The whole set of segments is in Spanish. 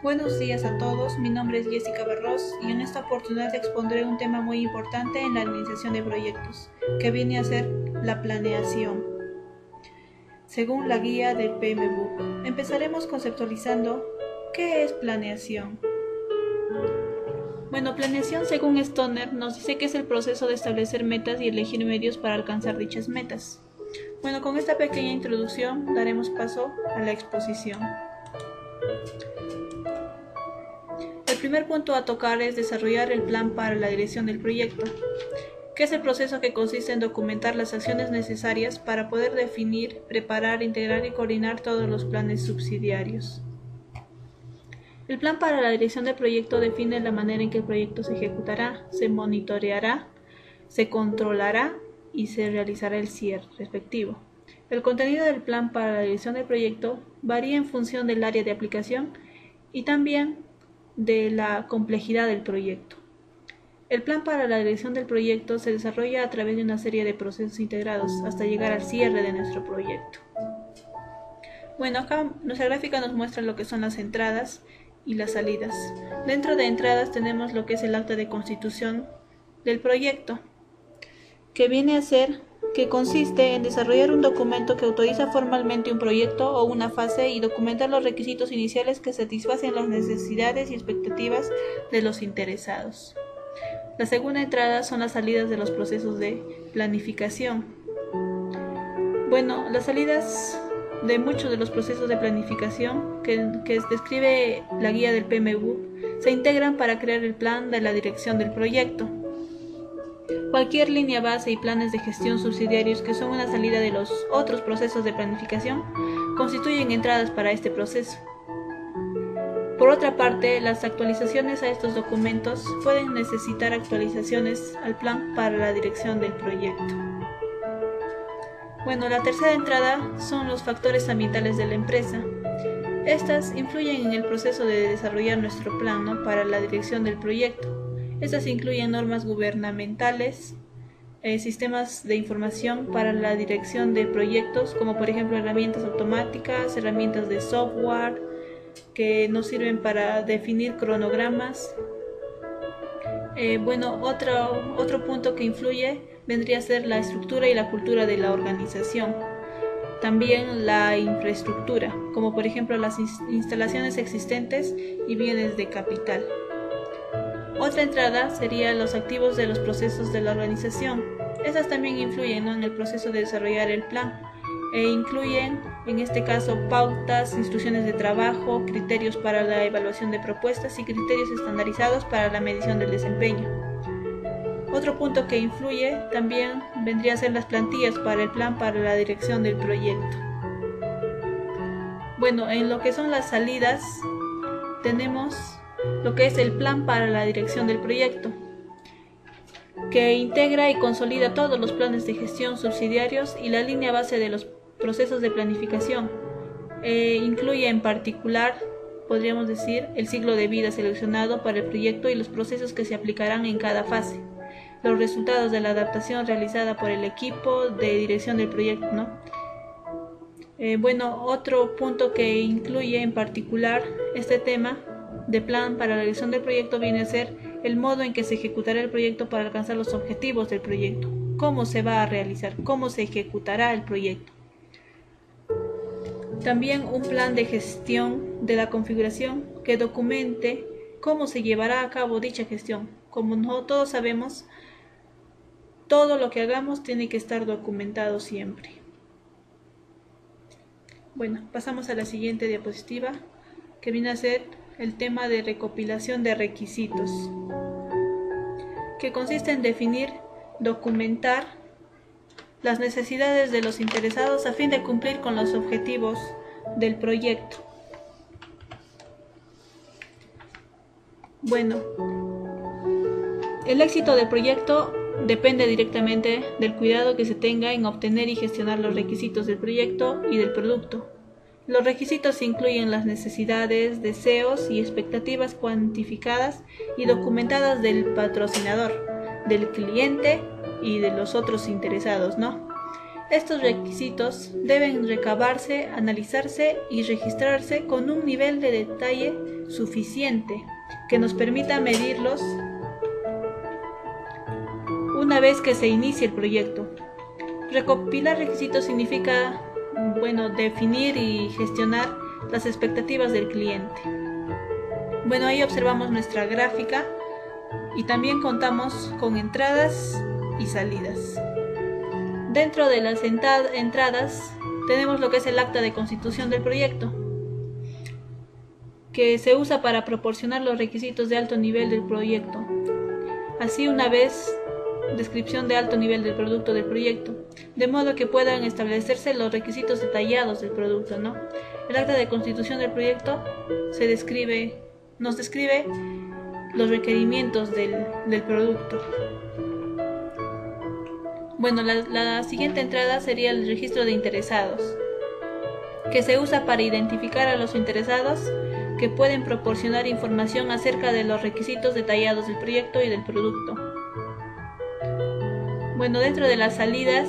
Buenos días a todos, mi nombre es Jessica Barros y en esta oportunidad expondré un tema muy importante en la administración de proyectos, que viene a ser la planeación. Según la guía del PMBOK, empezaremos conceptualizando ¿qué es planeación? Bueno, planeación según Stoner nos dice que es el proceso de establecer metas y elegir medios para alcanzar dichas metas. Bueno, con esta pequeña introducción daremos paso a la exposición. El primer punto a tocar es desarrollar el plan para la dirección del proyecto, que es el proceso que consiste en documentar las acciones necesarias para poder definir, preparar, integrar y coordinar todos los planes subsidiarios. El plan para la dirección del proyecto define la manera en que el proyecto se ejecutará, se monitoreará, se controlará y se realizará el cierre respectivo. El contenido del plan para la dirección del proyecto varía en función del área de aplicación y también de la complejidad del proyecto. El plan para la dirección del proyecto se desarrolla a través de una serie de procesos integrados hasta llegar al cierre de nuestro proyecto. Bueno, acá nuestra gráfica nos muestra lo que son las entradas y las salidas. Dentro de entradas tenemos lo que es el acta de constitución del proyecto, que viene a ser que consiste en desarrollar un documento que autoriza formalmente un proyecto o una fase y documentar los requisitos iniciales que satisfacen las necesidades y expectativas de los interesados. La segunda entrada son las salidas de los procesos de planificación. Bueno, las salidas de muchos de los procesos de planificación que describe la guía del PMBOK se integran para crear el plan de la dirección del proyecto. Cualquier línea base y planes de gestión subsidiarios que son una salida de los otros procesos de planificación constituyen entradas para este proceso. Por otra parte, las actualizaciones a estos documentos pueden necesitar actualizaciones al plan para la dirección del proyecto. Bueno, la tercera entrada son los factores ambientales de la empresa. Estas influyen en el proceso de desarrollar nuestro plan, para la dirección del proyecto. Estas incluyen normas gubernamentales, sistemas de información para la dirección de proyectos, como por ejemplo herramientas automáticas, herramientas de software que nos sirven para definir cronogramas. Otro punto que influye vendría a ser la estructura y la cultura de la organización. También la infraestructura, como por ejemplo las instalaciones existentes y bienes de capital. Otra entrada serían los activos de los procesos de la organización. Estas también influyen en el proceso de desarrollar el plan e incluyen, en este caso, pautas, instrucciones de trabajo, criterios para la evaluación de propuestas y criterios estandarizados para la medición del desempeño. Otro punto que influye también vendría a ser las plantillas para el plan para la dirección del proyecto. Bueno, en lo que son las salidas tenemos lo que es el plan para la dirección del proyecto, que integra y consolida todos los planes de gestión subsidiarios y la línea base de los procesos de planificación. Incluye en particular, podríamos decir, el ciclo de vida seleccionado para el proyecto y los procesos que se aplicarán en cada fase, los resultados de la adaptación realizada por el equipo de dirección del proyecto, otro punto que incluye en particular este tema de plan para la dirección del proyecto viene a ser el modo en que se ejecutará el proyecto para alcanzar los objetivos del proyecto, cómo se va a realizar, cómo se ejecutará el proyecto. También un plan de gestión de la configuración que documente cómo se llevará a cabo dicha gestión. Como todos sabemos, todo lo que hagamos tiene que estar documentado siempre. Bueno, pasamos a la siguiente diapositiva, que viene a ser el tema de recopilación de requisitos, que consiste en definir, documentar las necesidades de los interesados a fin de cumplir con los objetivos del proyecto. Bueno, el éxito del proyecto depende directamente del cuidado que se tenga en obtener y gestionar los requisitos del proyecto y del producto. Los requisitos incluyen las necesidades, deseos y expectativas cuantificadas y documentadas del patrocinador, del cliente y de los otros interesados, Estos requisitos deben recabarse, analizarse y registrarse con un nivel de detalle suficiente que nos permita medirlos una vez que se inicie el proyecto. Recopilar requisitos significa, definir y gestionar las expectativas del cliente. Ahí observamos nuestra gráfica y también contamos con entradas y salidas. Dentro de las entradas tenemos lo que es el acta de constitución del proyecto, que se usa para proporcionar los requisitos de alto nivel del proyecto. Así, una vez, descripción de alto nivel del producto del proyecto, de modo que puedan establecerse los requisitos detallados del producto, ¿no? El acta de constitución del proyecto nos describe los requerimientos del producto. La siguiente entrada sería el registro de interesados, que se usa para identificar a los interesados que pueden proporcionar información acerca de los requisitos detallados del proyecto y del producto. Dentro de las salidas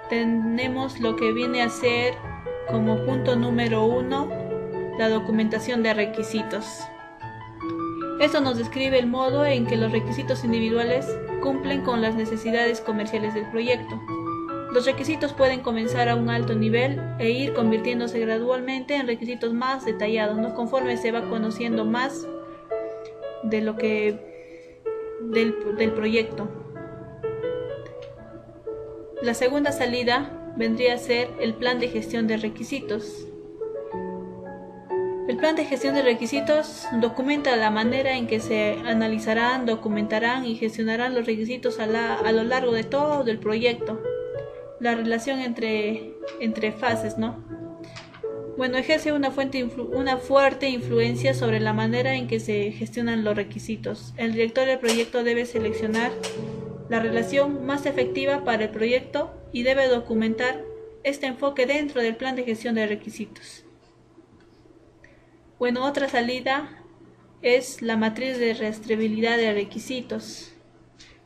tenemos lo que viene a ser como punto número 1 la documentación de requisitos. Esto nos describe el modo en que los requisitos individuales cumplen con las necesidades comerciales del proyecto. Los requisitos pueden comenzar a un alto nivel e ir convirtiéndose gradualmente en requisitos más detallados, ¿no? Conforme se va conociendo más de del proyecto. La segunda salida vendría a ser el plan de gestión de requisitos. El plan de gestión de requisitos documenta la manera en que se analizarán, documentarán y gestionarán los requisitos a lo largo de todo el proyecto. La relación entre fases, ¿no? Ejerce una fuerte influencia sobre la manera en que se gestionan los requisitos. El director del proyecto debe seleccionar la relación más efectiva para el proyecto y debe documentar este enfoque dentro del plan de gestión de requisitos. Otra salida es la matriz de rastreabilidad de requisitos.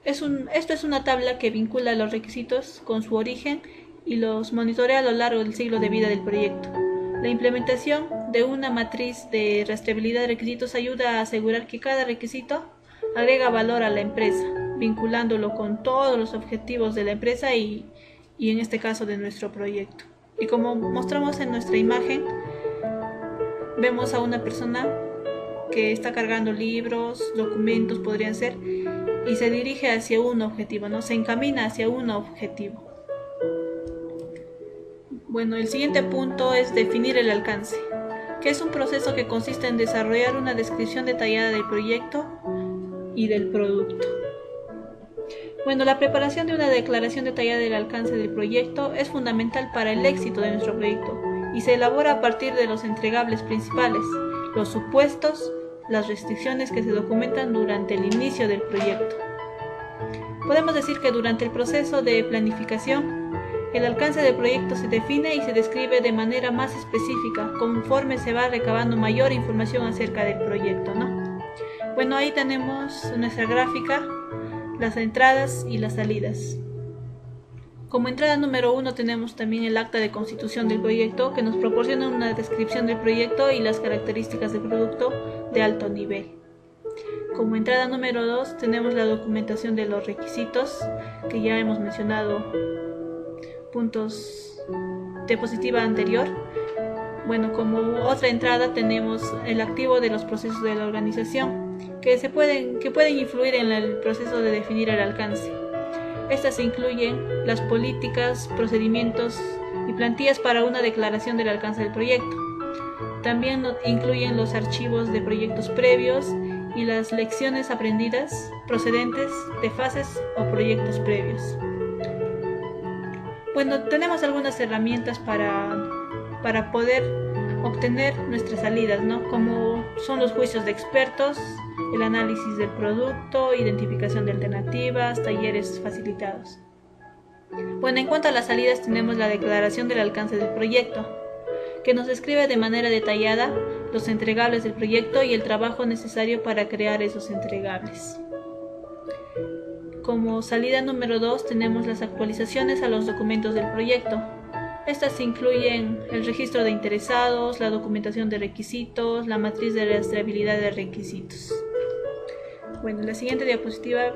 Esto es una tabla que vincula los requisitos con su origen y los monitorea a lo largo del ciclo de vida del proyecto. La implementación de una matriz de rastreabilidad de requisitos ayuda a asegurar que cada requisito agrega valor a la empresa, vinculándolo con todos los objetivos de la empresa y en este caso de nuestro proyecto. Y como mostramos en nuestra imagen, vemos a una persona que está cargando libros, documentos podrían ser, y se dirige hacia un objetivo, ¿no? Se encamina hacia un objetivo. El siguiente punto es definir el alcance, que es un proceso que consiste en desarrollar una descripción detallada del proyecto y del producto. La preparación de una declaración detallada del alcance del proyecto es fundamental para el éxito de nuestro proyecto y se elabora a partir de los entregables principales, los supuestos, las restricciones que se documentan durante el inicio del proyecto. Podemos decir que durante el proceso de planificación, el alcance del proyecto se define y se describe de manera más específica conforme se va recabando mayor información acerca del proyecto, ¿no? Ahí tenemos nuestra gráfica, las entradas y las salidas. Como entrada número 1 tenemos también el acta de constitución del proyecto, que nos proporciona una descripción del proyecto y las características del producto de alto nivel. Como entrada número 2 tenemos la documentación de los requisitos, que ya hemos mencionado puntos diapositiva anterior. Como otra entrada tenemos el activo de los procesos de la organización, que pueden influir en el proceso de definir el alcance. Estas incluyen las políticas, procedimientos y plantillas para una declaración del alcance del proyecto. También incluyen los archivos de proyectos previos y las lecciones aprendidas procedentes de fases o proyectos previos. Tenemos algunas herramientas para poder obtener nuestras salidas, ¿no? Como son los juicios de expertos, el análisis del producto, identificación de alternativas, talleres facilitados. En cuanto a las salidas tenemos la declaración del alcance del proyecto, que nos describe de manera detallada los entregables del proyecto y el trabajo necesario para crear esos entregables. Como salida número 2 tenemos las actualizaciones a los documentos del proyecto. Estas incluyen el registro de interesados, la documentación de requisitos, la matriz de rastreabilidad de requisitos. Bueno, la siguiente diapositiva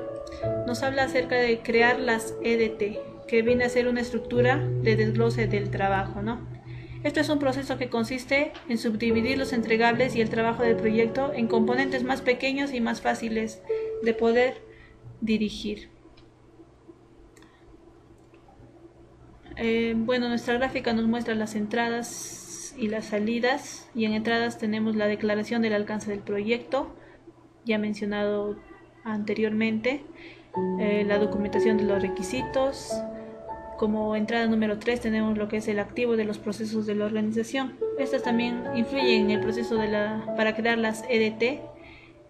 nos habla acerca de crear las EDT, que viene a ser una estructura de desglose del trabajo, ¿no? Esto es un proceso que consiste en subdividir los entregables y el trabajo del proyecto en componentes más pequeños y más fáciles de poder dirigir. Bueno, nuestra gráfica nos muestra las entradas y las salidas, y en entradas tenemos la declaración del alcance del proyecto, ya mencionado anteriormente, la documentación de los requisitos. Como entrada número 3 tenemos lo que es el activo de los procesos de la organización. Estas también influyen en el proceso para crear las EDT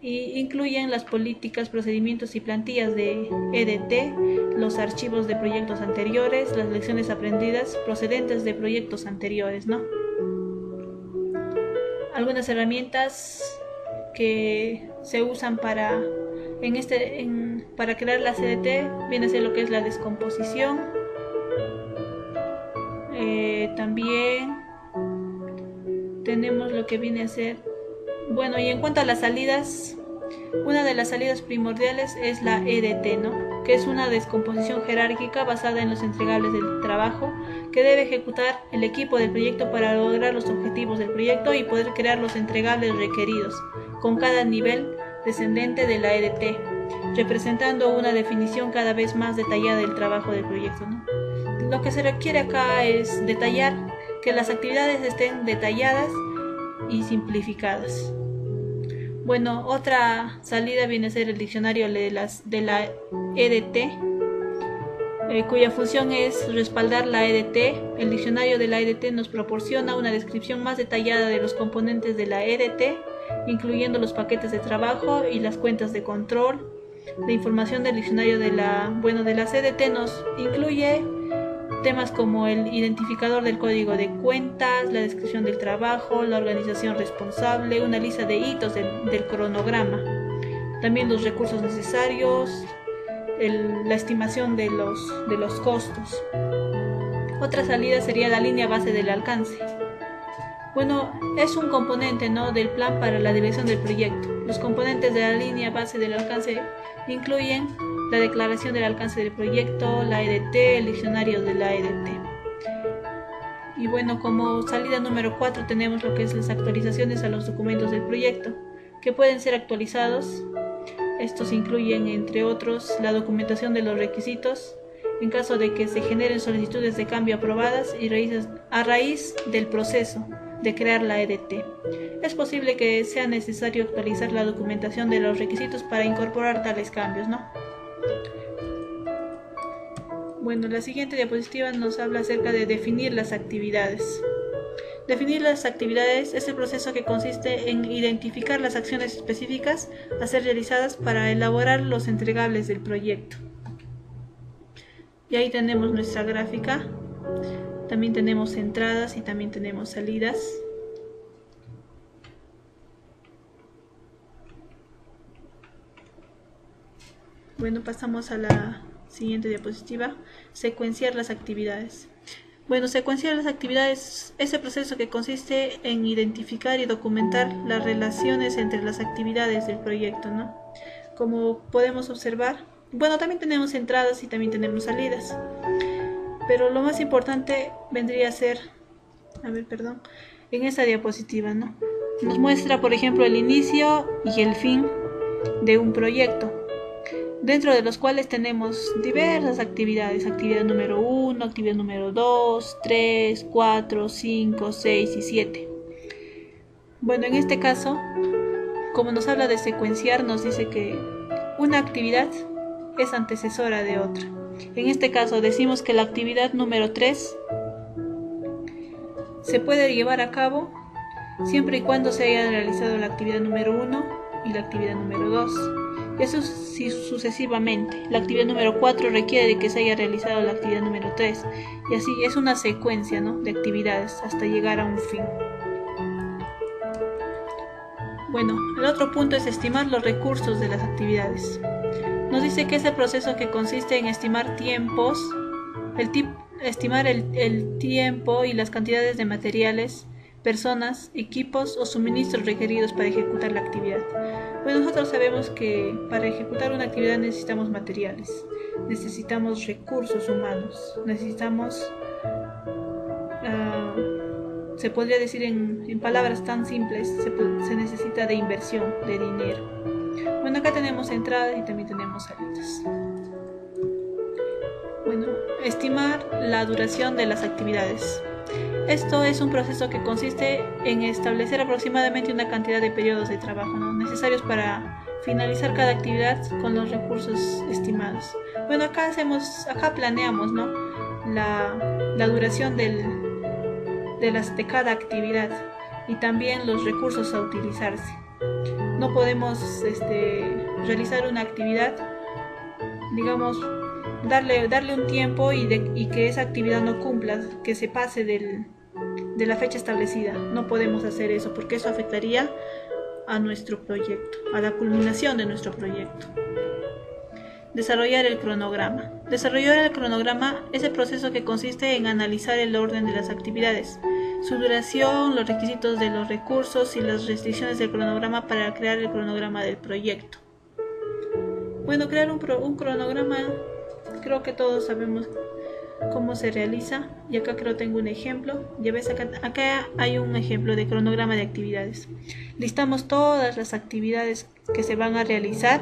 y incluyen las políticas, procedimientos y plantillas de EDT, los archivos de proyectos anteriores, las lecciones aprendidas procedentes de proyectos anteriores, ¿no? Algunas herramientas que se usan para crear las EDT viene a ser lo que es la descomposición. También tenemos lo que viene a ser, bueno, y en cuanto a las salidas, una de las salidas primordiales es la EDT, ¿no? Que es una descomposición jerárquica basada en los entregables del trabajo que debe ejecutar el equipo del proyecto para lograr los objetivos del proyecto y poder crear los entregables requeridos con cada nivel descendente de la EDT, representando una definición cada vez más detallada del trabajo del proyecto, ¿no? Lo que se requiere acá es detallar que las actividades estén detalladas y simplificadas. Bueno, otra salida viene a ser el diccionario de la EDT, cuya función es respaldar la EDT. El diccionario de la EDT nos proporciona una descripción más detallada de los componentes de la EDT, incluyendo los paquetes de trabajo y las cuentas de control. La información del diccionario de las EDT nos incluye temas como el identificador del código de cuentas, la descripción del trabajo, la organización responsable, una lista de hitos del cronograma, también los recursos necesarios, la estimación de los costos. Otra salida sería la línea base del alcance. Bueno, es un componente, ¿no?, del plan para la dirección del proyecto. Los componentes de la línea base del alcance incluyen la declaración del alcance del proyecto, la EDT, el diccionario de la EDT. Y bueno, como salida número 4 tenemos lo que es las actualizaciones a los documentos del proyecto, que pueden ser actualizados. Estos incluyen, entre otros, la documentación de los requisitos, en caso de que se generen solicitudes de cambio aprobadas y a raíz del proceso de crear la EDT. Es posible que sea necesario actualizar la documentación de los requisitos para incorporar tales cambios, ¿no? Bueno, la siguiente diapositiva nos habla acerca de definir las actividades. Definir las actividades es el proceso que consiste en identificar las acciones específicas a ser realizadas para elaborar los entregables del proyecto. Y ahí tenemos nuestra gráfica. También tenemos entradas y también tenemos salidas. Bueno, pasamos a la siguiente diapositiva. Secuenciar las actividades. Bueno, secuenciar las actividades es el proceso que consiste en identificar y documentar las relaciones entre las actividades del proyecto, ¿no? Como podemos observar, bueno, también tenemos entradas y también tenemos salidas. Pero lo más importante vendría a ser, en esta diapositiva, ¿no? Nos muestra, por ejemplo, el inicio y el fin de un proyecto, dentro de los cuales tenemos diversas actividades: actividad número 1, actividad número 2, 3, 4, 5, 6 y 7. Bueno, en este caso, como nos habla de secuenciar, nos dice que una actividad es antecesora de otra. En este caso decimos que la actividad número 3 se puede llevar a cabo siempre y cuando se haya realizado la actividad número 1 y la actividad número 2. Y eso sucesivamente. La actividad número 4 requiere de que se haya realizado la actividad número 3. Y así es una secuencia, ¿no?, de actividades hasta llegar a un fin. Bueno, el otro punto es estimar los recursos de las actividades. Nos dice que es el proceso que consiste en estimar tiempos, estimar el tiempo y las cantidades de materiales, personas, equipos o suministros requeridos para ejecutar la actividad. Pues nosotros sabemos que para ejecutar una actividad necesitamos materiales, necesitamos recursos humanos, necesitamos, se podría decir en palabras tan simples, se necesita de inversión, de dinero. Bueno, acá tenemos entradas y también tenemos salidas. Bueno, estimar la duración de las actividades. Esto es un proceso que consiste en establecer aproximadamente una cantidad de periodos de trabajo, ¿no?, necesarios para finalizar cada actividad con los recursos estimados. Bueno, acá planeamos, ¿no?, la duración de cada actividad y también los recursos a utilizarse. No podemos realizar una actividad, digamos, darle un tiempo y que esa actividad no cumpla, que se pase de la fecha establecida. No podemos hacer eso porque eso afectaría a nuestro proyecto, a la culminación de nuestro proyecto. Desarrollar el cronograma. Desarrollar el cronograma es el proceso que consiste en analizar el orden de las actividades, su duración, los requisitos de los recursos y las restricciones del cronograma para crear el cronograma del proyecto. Bueno, crear un cronograma, creo que todos sabemos cómo se realiza, y acá creo tengo un ejemplo. Ya ves, acá hay un ejemplo de cronograma de actividades. Listamos todas las actividades que se van a realizar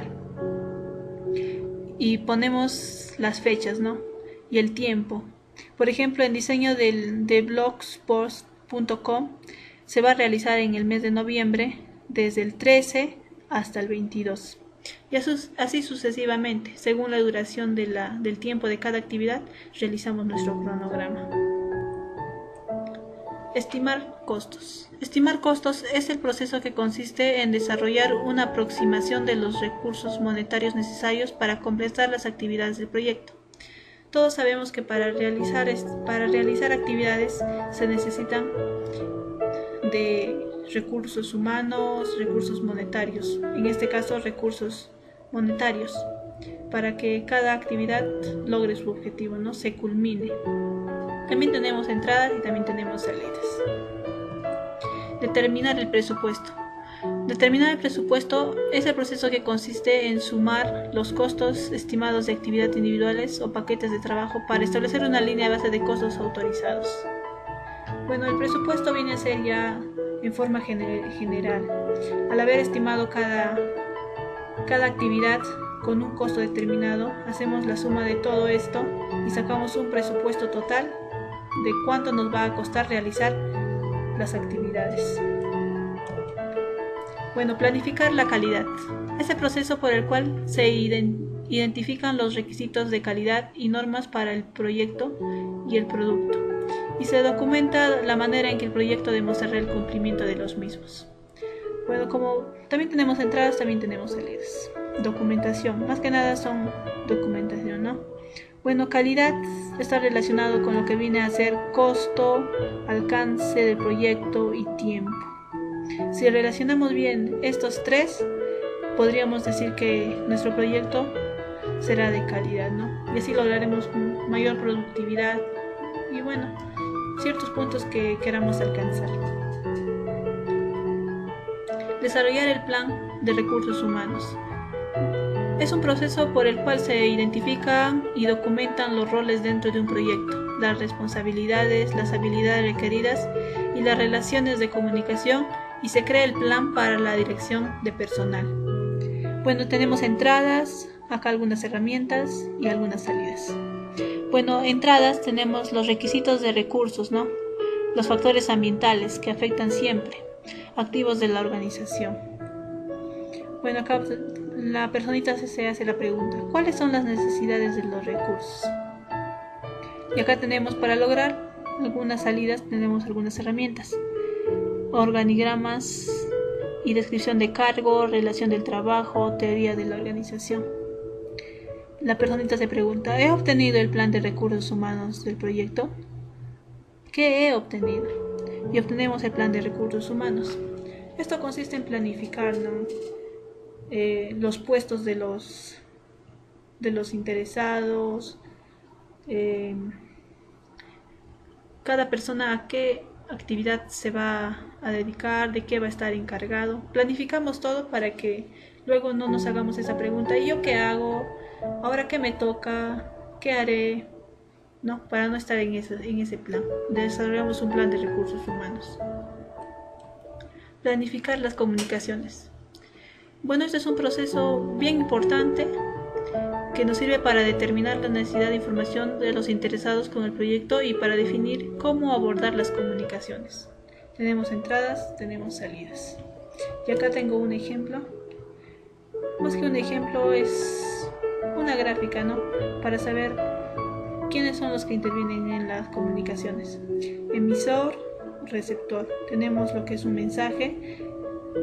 y ponemos las fechas, ¿no?, y el tiempo. Por ejemplo, en diseño de blogspot.com se va a realizar en el mes de noviembre, desde el 13 hasta el 22. Y así sucesivamente, según la duración del tiempo de cada actividad, realizamos nuestro cronograma. Estimar costos. Estimar costos es el proceso que consiste en desarrollar una aproximación de los recursos monetarios necesarios para completar las actividades del proyecto. Todos sabemos que para realizar actividades se necesitan de recursos humanos, recursos monetarios, en este caso recursos monetarios, para que cada actividad logre su objetivo, ¿no?, se culmine. También tenemos entradas y también tenemos salidas. Determinar el presupuesto. Determinar el presupuesto es el proceso que consiste en sumar los costos estimados de actividad individuales o paquetes de trabajo para establecer una línea de base de costos autorizados. Bueno, el presupuesto viene a ser ya en forma general. Al haber estimado cada actividad con un costo determinado, hacemos la suma de todo esto y sacamos un presupuesto total de cuánto nos va a costar realizar las actividades. Bueno, planificar la calidad. Es el proceso por el cual se identifican los requisitos de calidad y normas para el proyecto y el producto, y se documenta la manera en que el proyecto demostrará el cumplimiento de los mismos. Bueno, como también tenemos entradas, también tenemos salidas. Documentación, más que nada son documentación, ¿no? Bueno, calidad está relacionado con lo que viene a ser costo, alcance del proyecto y tiempo. Si relacionamos bien estos tres, podríamos decir que nuestro proyecto será de calidad, ¿no? Y así lograremos mayor productividad y, bueno, ciertos puntos que queramos alcanzar. Desarrollar el plan de recursos humanos. Es un proceso por el cual se identifican y documentan los roles dentro de un proyecto, las responsabilidades, las habilidades requeridas y las relaciones de comunicación, y se crea el plan para la dirección de personal. Bueno, tenemos entradas, acá algunas herramientas y algunas salidas. Bueno, entradas tenemos los requisitos de recursos, ¿no?, los factores ambientales que afectan siempre, activos de la organización. Bueno, acá la personita se hace la pregunta: ¿cuáles son las necesidades de los recursos? Y acá tenemos, para lograr algunas salidas, tenemos algunas herramientas: organigramas y descripción de cargo, relación del trabajo, teoría de la organización. La personita se pregunta: ¿he obtenido el plan de recursos humanos del proyecto? ¿Qué he obtenido? Y obtenemos el plan de recursos humanos. Esto consiste en planificar, ¿no?, los puestos de los de los interesados, cada persona a qué actividad se va a dedicar, de qué va a estar encargado. Planificamos todo para que luego no nos hagamos esa pregunta: ¿y yo qué hago? ¿Ahora qué me toca? ¿Qué haré? ¿No? Para no estar en ese plan. Desarrollamos un plan de recursos humanos. Planificar las comunicaciones. Bueno, este es un proceso bien importante que nos sirve para determinar la necesidad de información de los interesados con el proyecto y para definir cómo abordar las comunicaciones. Tenemos entradas, tenemos salidas. Y acá tengo un ejemplo. Más que un ejemplo, es una gráfica, ¿no? Para saber quiénes son los que intervienen en las comunicaciones. Emisor, receptor. Tenemos lo que es un mensaje.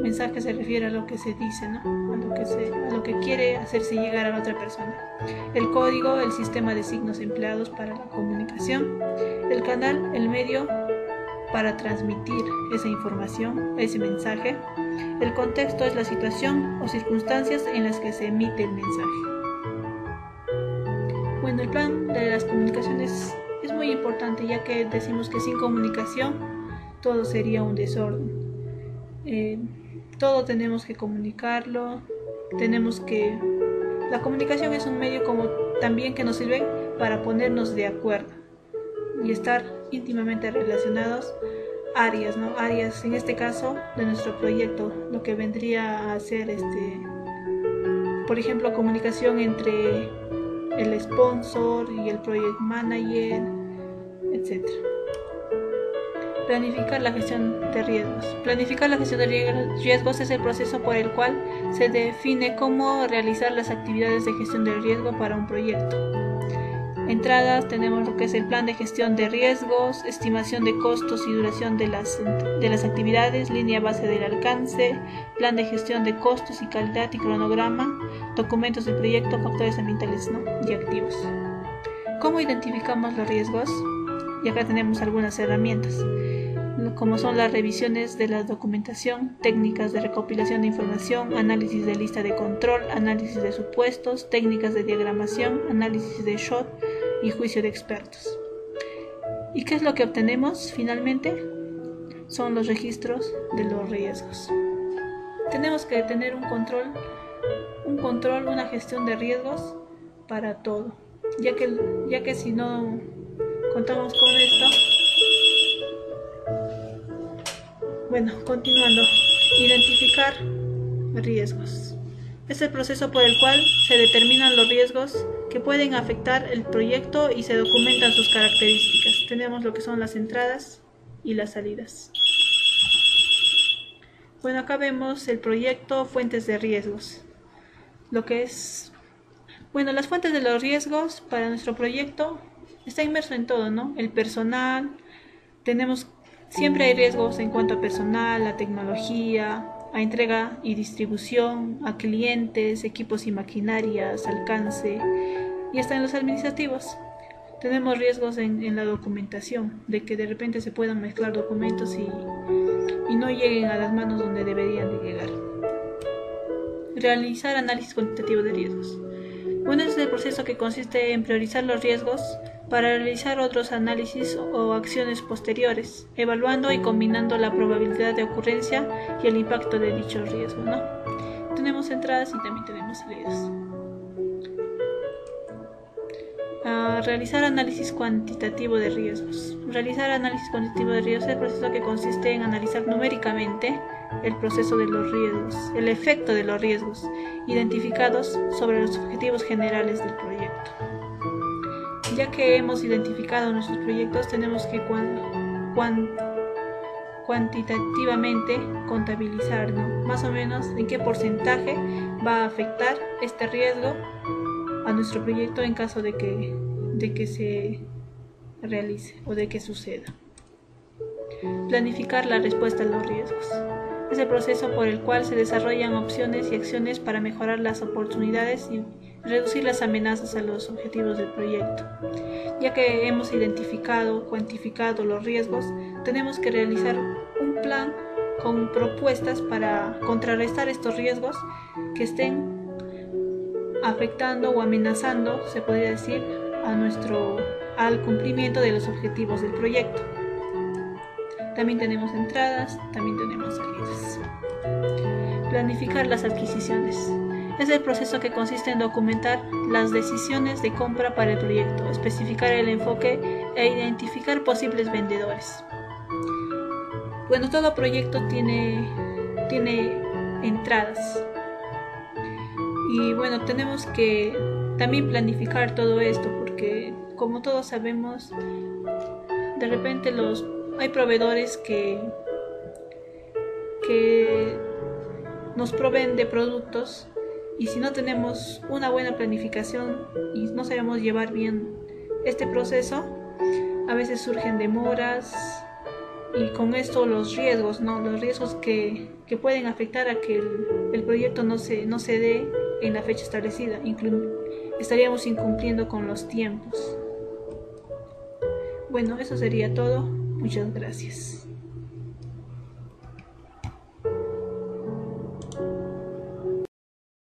Mensaje se refiere a lo que se dice, ¿no? A lo que quiere hacerse llegar a la otra persona. El código, el sistema de signos empleados para la comunicación. El canal, el medio para transmitir esa información, ese mensaje. El contexto es la situación o circunstancias en las que se emite el mensaje. Bueno, el plan de las comunicaciones es muy importante, ya que decimos que sin comunicación todo sería un desorden. Todo tenemos que comunicarlo, la comunicación es un medio como también que nos sirve para ponernos de acuerdo y estar íntimamente relacionados áreas, ¿no? Áreas, en este caso, de nuestro proyecto, lo que vendría a ser, por ejemplo, comunicación entre el sponsor y el project manager, etc. Planificar la gestión de riesgos. Planificar la gestión de riesgos es el proceso por el cual se define cómo realizar las actividades de gestión del riesgo para un proyecto. Entradas, tenemos lo que es el plan de gestión de riesgos, estimación de costos y duración de las actividades, línea base del alcance, plan de gestión de costos y calidad y cronograma, documentos del proyecto, factores ambientales, ¿no? Y activos. ¿Cómo identificamos los riesgos? Y acá tenemos algunas herramientas, como son las revisiones de la documentación, técnicas de recopilación de información, análisis de lista de control, análisis de supuestos, técnicas de diagramación, análisis de SWOT y juicio de expertos. ¿Y qué es lo que obtenemos finalmente? Son los registros de los riesgos. Tenemos que tener un control, una gestión de riesgos para todo, ya que si no contamos con esto. Bueno, continuando. Identificar riesgos. Es el proceso por el cual se determinan los riesgos que pueden afectar el proyecto y se documentan sus características. Tenemos lo que son las entradas y las salidas. Bueno, acá vemos el proyecto, fuentes de riesgos. Las fuentes de los riesgos para nuestro proyecto está inmerso en todo, ¿no? El personal, siempre hay riesgos en cuanto a personal, a tecnología, a entrega y distribución, a clientes, equipos y maquinarias, alcance, y hasta en los administrativos. Tenemos riesgos en la documentación, de que de repente se puedan mezclar documentos y no lleguen a las manos donde deberían de llegar. Realizar análisis cuantitativo de riesgos. Bueno, este es el proceso que consiste en priorizar los riesgos para realizar otros análisis o acciones posteriores, evaluando y combinando la probabilidad de ocurrencia y el impacto de dicho riesgo, ¿no? Tenemos entradas y también tenemos salidas. Realizar análisis cuantitativo de riesgos. Realizar análisis cuantitativo de riesgos es el proceso que consiste en analizar numéricamente el proceso de los riesgos, el efecto de los riesgos identificados sobre los objetivos generales del proyecto. Ya que hemos identificado nuestros proyectos, tenemos que cuantitativamente contabilizar, ¿no? Más o menos en qué porcentaje va a afectar este riesgo a nuestro proyecto en caso de que se realice o de que suceda. Planificar la respuesta a los riesgos. Es el proceso por el cual se desarrollan opciones y acciones para mejorar las oportunidades y reducir las amenazas a los objetivos del proyecto. Ya que hemos identificado, cuantificado los riesgos, tenemos que realizar un plan con propuestas para contrarrestar estos riesgos que estén afectando o amenazando, se podría decir, al cumplimiento de los objetivos del proyecto. También tenemos entradas, también tenemos salidas. Planificar las adquisiciones. Es el proceso que consiste en documentar las decisiones de compra para el proyecto, especificar el enfoque e identificar posibles vendedores. Bueno, todo proyecto tiene entradas. Y bueno, tenemos que también planificar todo esto porque, como todos sabemos, de repente hay proveedores que nos proveen de productos, y si no tenemos una buena planificación y no sabemos llevar bien este proceso, a veces surgen demoras y con esto los riesgos, los riesgos que pueden afectar a que el proyecto no se dé en la fecha establecida. Estaríamos incumpliendo con los tiempos. Bueno, eso sería todo. Muchas gracias.